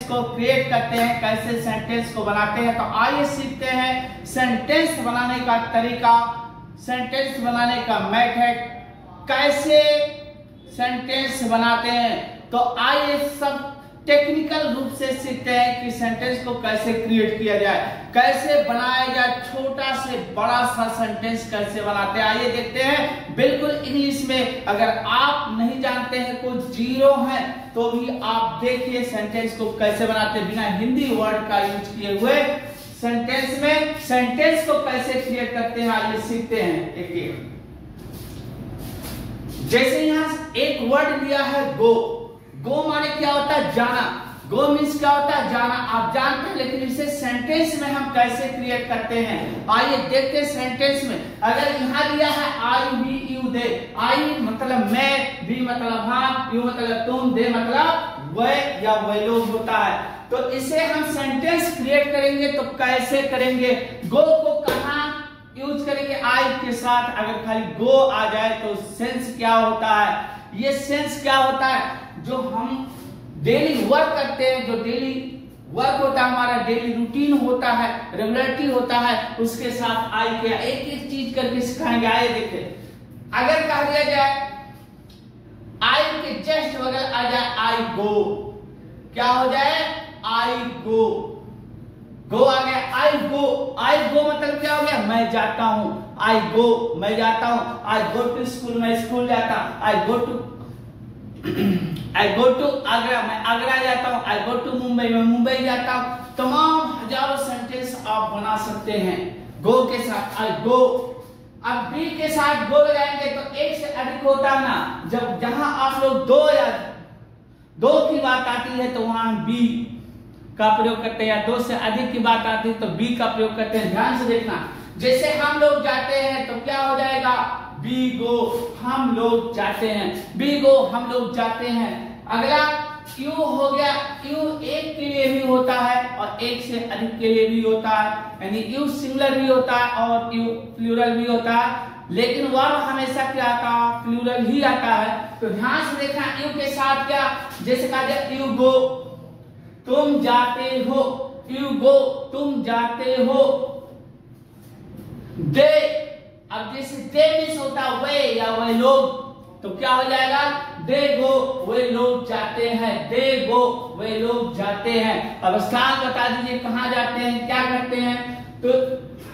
को क्रिएट करते हैं, कैसे सेंटेंस को बनाते हैं। तो आइए सीखते हैं सेंटेंस बनाने का तरीका, सेंटेंस बनाने का मेथड, कैसे सेंटेंस बनाते हैं। तो आइए सब टेक्निकल रूप से सीखते हैं कि सेंटेंस को कैसे क्रिएट किया जाए, कैसे बनाया जाए, छोटा से बड़ा सा सेंटेंस कैसे बनाते हैं। आइए देखते हैं बिल्कुल इंग्लिश में। अगर आप नहीं जानते हैं, कुछ जीरो है, तो भी आप देखिए सेंटेंस को कैसे बनाते हैं बिना हिंदी वर्ड का यूज किए हुए। सेंटेंस में सेंटेंस को कैसे क्रिएट करते हैं आइए सीखते हैं एक एक। जैसे यहाँ एक वर्ड दिया है गो। गो माने क्या होता है? जाना। गो मीन्स क्या होता है? जाना। आप जानते हैं, लेकिन इसे सेंटेंस में हम कैसे क्रिएट करते हैं आइए देखते हैं। सेंटेंस में अगर यहाँ दिया है आई वी यू दे, आई मतलब मैं, वी मतलब हम, यू मतलब तुम, दे मतलब वह या वह लोग होता है। तो इसे हम सेंटेंस क्रिएट करेंगे तो कैसे करेंगे? गो को कहाँ यूज करेंगे? आई के साथ। अगर खाली गो आ जाए तो सेंस क्या होता है? ये सेंस क्या होता है? जो हम डेली वर्क करते हैं, जो डेली वर्क होता है, हमारा डेली रूटीन होता है, रेगुलरिटी होता है, उसके साथ आई के एक एक चीज करके सिखाएंगे। आइए देखें, अगर कहा दिया जाए आई के जस्ट बगल आ जाए आई गो, क्या हो जाए? आई गो। गो आ गया, आई गो। आई गो मतलब क्या हो गया? मैं जाता हूं। आई गो मैं जाता हूं। आई गो टू स्कूल, मैं स्कूल जाता हूं। आई गो टू आगरा, मैं आगरा जाता हूं। आई गो टू मुंबई, मैं मुंबई जाता हूं। तमाम हजारों सेंटेंस आप बना सकते हैं गो के साथ। आई गो। अब बी के साथ गो लगाएंगे तो एक से अधिक होता है ना। जब जहां आप लोग दो की बात आती है तो वहां बी का प्रयोग करते हैं, या दो से अधिक की बात आती है तो बी का प्रयोग करते हैं। ध्यान से देखना, जैसे हम लोग जाते हैं तो क्या हो जाएगा? बी गो, हम लोग जाते हैं। बी गो हम लोग जाते हैं। अगला यू हो गया। यू एक के लिए भी होता है और एक से अधिक के लिए भी होता है, यानी यू सिंगुलर भी होता है और यू प्लूरल भी होता है, लेकिन वर्ब हमेशा क्या आता है? प्लूरल ही आता है। तो ध्यान से देखना, यू के साथ क्या, जैसे कहा जाए यू गो तुम जाते हो, यू गो तुम जाते हो। दे, अब जैसे दे मीन्स होता है वे या वे लोग, तो क्या हो जाएगा? दे गो वे लोग जाते हैं। दे गो वे लोग जाते हैं। अब स्थान बता दीजिए कहाँ जाते हैं, क्या करते हैं। तो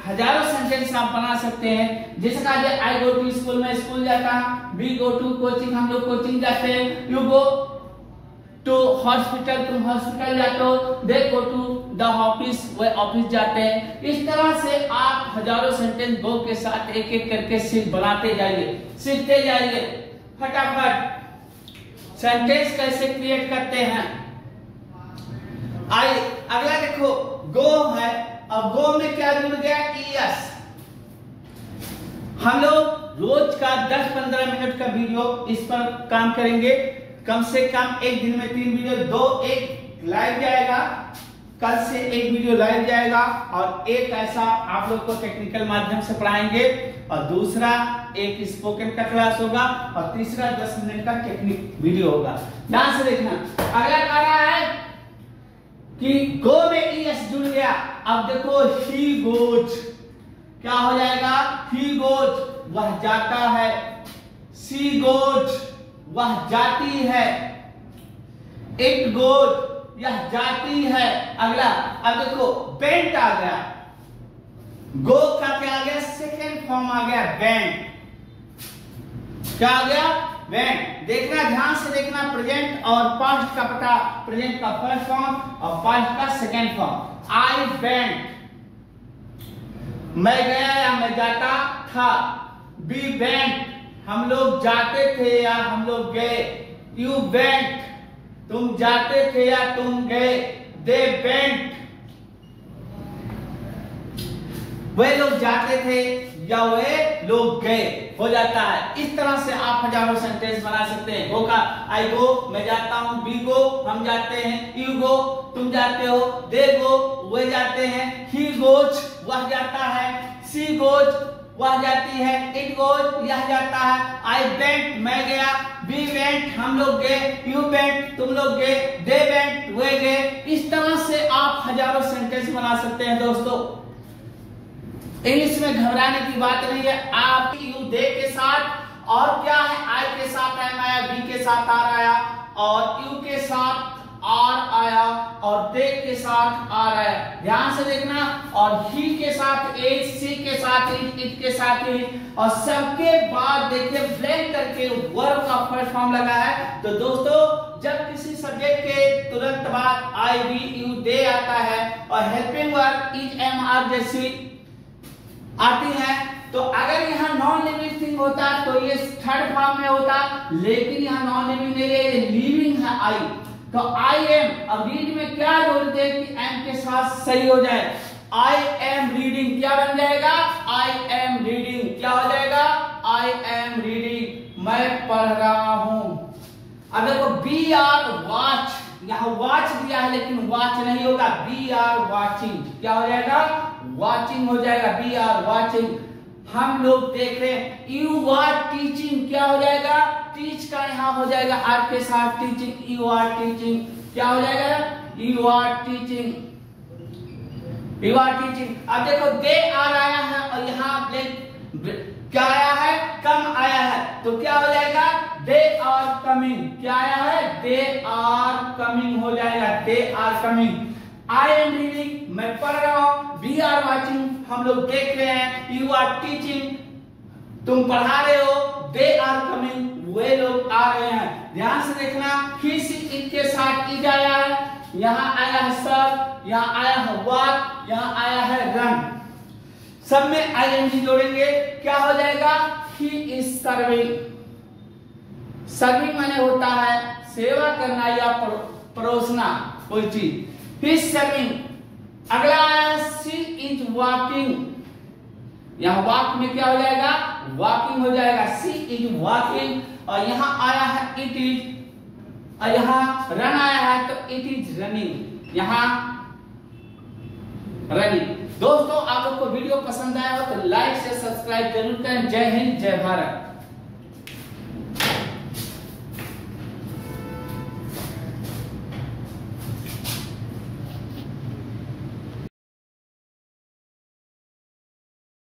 हजारों सेंटेंस आप बना सकते हैं। जैसे कहा जाए आई गो टू स्कूल, मैं स्कूल जाता हूं। वी गो टू कोचिंग, हम लोग कोचिंग जाते हैं। यू गो टू हॉस्पिटल, तुम हॉस्पिटल जाते हो। They go to the office, वे ऑफिस जाते हैं। इस तरह से आप हजारों सेंटेंस गो के साथ एक एक करके बनाते जाइए, सीखते जाइए। फटाफट सेंटेंस कैसे क्रिएट करते हैं आइए। अगला देखो, गो है। अब गो में क्या जुड़ गया? ईएस। हम लोग रोज का 10-15 मिनट का वीडियो इस पर काम करेंगे। कम से कम एक दिन में 3 वीडियो, एक लाइव जाएगा, कल से एक वीडियो लाइव जाएगा, और एक ऐसा आप लोग को टेक्निकल माध्यम से पढ़ाएंगे, और दूसरा एक स्पोकन का क्लास होगा, और तीसरा 10 मिनट का टेक्निक वीडियो होगा। ध्यान से देखना। अगला कह रहा है कि गो में ईएस जुड़ गया। अब देखो ही गोज, क्या हो जाएगा? ही गोज वह जाता है। सी गोज वह जाती है। इट गोज यह जाती है। अगला, अब देखो बेंट आ गया। गो का क्या आ गया? सेकेंड फॉर्म आ गया बेंट। क्या आ गया? बेंट। देखना, ध्यान से देखना, प्रेजेंट और पास्ट का पता। प्रेजेंट का फर्स्ट फॉर्म और पास्ट का सेकेंड फॉर्म। आई बेंट, मैं गया या मैं जाता था। बी बेंट, हम लोग जाते थे या हम लोग गए। यू बेंट, तुम जाते थे या तुम गए। दे बेंट, वे लोग जाते थे या वे लोग गए। हो जाता है। इस तरह से आप हजारों सेंटेंस बना सकते हैं। गो का आई गो मैं जाता हूं। बी गो हम जाते हैं। यू गो तुम जाते हो। दे गो वे जाते हैं। ही गोज वह जाता है। सी गोज वह जाती है। इट गोज यह जाता है। आई वेंट मैं गया। वी वेंट हम लोग गए, यू वेंट तुम लोग गए, दे वेंट वे गए। इस तरह से आप हजारों सेंटेंस बना सकते हैं दोस्तों। इंग्लिश में घबराने की बात नहीं है। आप यू दे के साथ और क्या है, आई के साथ एम आया, बी के साथ आर आया, और यू के साथ आर आया, और दे के साथ आर आया। ध्यान से देखना। और ही के साथ एज, सी के साथ इट के साथ इट, और सबके बाद देखिए ब्लैंक करके वर्ब का फर्स्ट फॉर्म लगा है। तो दोस्तों जब किसी सब्जेक्ट के तुरंत बाद आई, वी, यू, दे आता है और helping verb is, am, are जैसी आती है, तो अगर यहाँ नॉन लिविंग थिंग होता तो ये थर्ड फॉर्म में होता, लेकिन यहाँ नॉन लिविंग नहीं है, ये लिविंग है आई। तो आई एम, अब रीड में क्या जोड़ते हैं कि एम के साथ सही हो जाए। आई एम रीडिंग क्या बन जाएगा, आई एम रीडिंग क्या हो जाएगा, आई एम रीडिंग, मैं पढ़ रहा हूं। अब देखो बी आर वॉच, यहाँ वॉच दिया है लेकिन वॉच नहीं होगा, बी आर वॉचिंग क्या हो जाएगा, वॉचिंग हो जाएगा, बी आर वॉचिंग। हम लोग देख रहे हैं, यू आर टीचिंग क्या हो जाएगा, टीच का यहाँ हो जाएगा आर के साथ टीचिंग, यू आर टीचिंग क्या हो जाएगा, you are teaching, you are teaching. अब देखो दे आर आया है और यहाँ क्या आया है, कम आया है, तो क्या हो जाएगा, दे आर कमिंग क्या आया है, दे आर कमिंग हो जाएगा, they are coming. I am reading मैं पढ़ रहा हूं, वी आर वॉचिंग हम लोग देख रहे हैं, यू आर टीचिंग तुम पढ़ा रहे हो, दे आर कमिंग वे लोग आ रहे हैं। ध्यान से देखना, ही सी इट के साथ इज आया है, यहाँ आया है सब, यहाँ आया है वॉक, यहाँ आया है रन, सब में आईएनजी जोड़ेंगे, क्या हो जाएगा, ही इज सर्विंग। सर्विंग माने होता है सेवा करना या परोसना कोई चीज, ही इज सर्विंग। अगला आया है सी इज वॉकिंग, यहाँ वॉक में क्या हो जाएगा, वॉकिंग हो जाएगा, सी इज वॉकिंग। और यहाँ आया है इट इज, और यहाँ रन आया है तो इट इज रनिंग, यहाँ रनिंग। दोस्तों आप लोग को वीडियो पसंद आया हो तो लाइक से सब्सक्राइब जरूर करें। जय हिंद जय भारत।